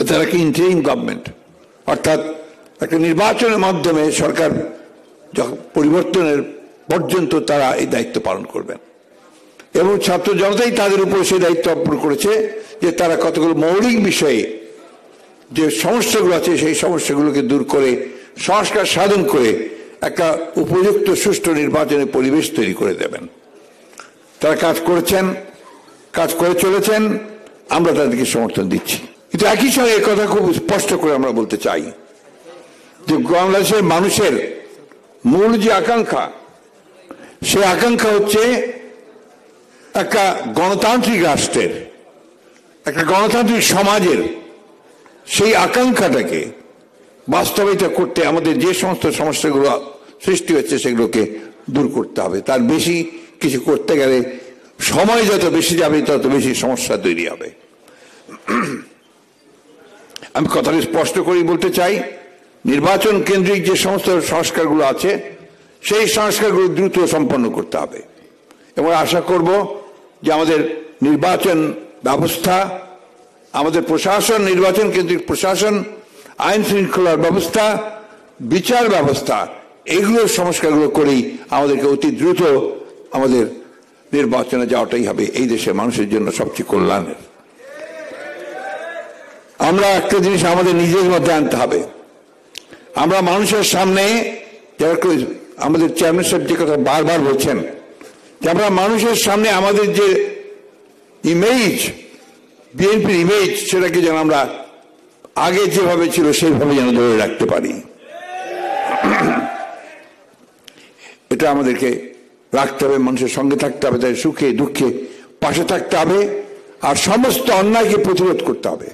তারা কি interim government, অর্থাৎ একটা নির্বাচনের মাধ্যমে সরকার পরিবর্তনের পর্যন্ত তারা এই দায়িত্ব পালন করবেন। এবং ছাত্র জনতাই তাদের উপর সেই দায়িত্ব অর্পণ করেছে যে তারা কতগুলো মৌলিক বিষয়ে যে সমস্যাগুলো আছে সেই সমস্যাগুলোকে দূর করে সংস্কার সাধন করে একটা উপযুক্ত সুষ্ঠু নির্বাচনের পরিবেশ তৈরি করে দেবেন। তারা কাজ করেছেন, কাজ করে চলেছেন, আমরা তাদেরকে সমর্থন দিচ্ছি। কিন্তু একই সঙ্গে এই কথা খুব স্পষ্ট করে আমরা বলতে চাই যে বাংলাদেশের মানুষের মূল যে আকাঙ্ক্ষা, সেই আকাঙ্ক্ষা হচ্ছে একটা গণতান্ত্রিক রাষ্ট্রের, একটা গণতান্ত্রিক সমাজের। সেই আকাঙ্ক্ষাটাকে বাস্তবায়িত করতে আমাদের যে সমস্ত সমস্যাগুলো সৃষ্টি হচ্ছে সেগুলোকে দূর করতে হবে। তার বেশি কিছু করতে গেলে সময় যত বেশি যাবে তত বেশি সমস্যা তৈরি হবে। আমি কথাটি স্পষ্ট করেই বলতে চাই, নির্বাচন কেন্দ্রিক যে সমস্ত সংস্কারগুলো আছে সেই সংস্কারগুলো দ্রুত সম্পন্ন করতে হবে এবং আশা করব যে আমাদের নির্বাচন ব্যবস্থা, আমাদের প্রশাসন, নির্বাচন কেন্দ্রিক প্রশাসন, আইন শৃঙ্খলার ব্যবস্থা, বিচার ব্যবস্থা, এগুলোর সংস্কারগুলো করেই আমাদেরকে অতি দ্রুত আমাদের নির্বাচনে যাওয়াটাই হবে এই দেশের মানুষের জন্য সবচেয়ে কল্যাণের। আমরা একটা জিনিস আমাদের নিজের মধ্যে আনতে হবে। আমরা মানুষের সামনে, যারা আমাদের চেয়ারম্যান সাহেব যে কথা বারবার বলছেন, যে আমরা মানুষের সামনে আমাদের যে ইমেজ, বিএনপির ইমেজ, সেটাকে যেন আমরা আগে যেভাবে ছিল সেইভাবে যেন ধরে রাখতে পারি। এটা আমাদেরকে রাখতে হবে, মানুষের সঙ্গে থাকতে হবে, তাদের সুখে দুঃখে পাশে থাকতে হবে, আর সমস্ত অন্যায়কে প্রতিরোধ করতে হবে।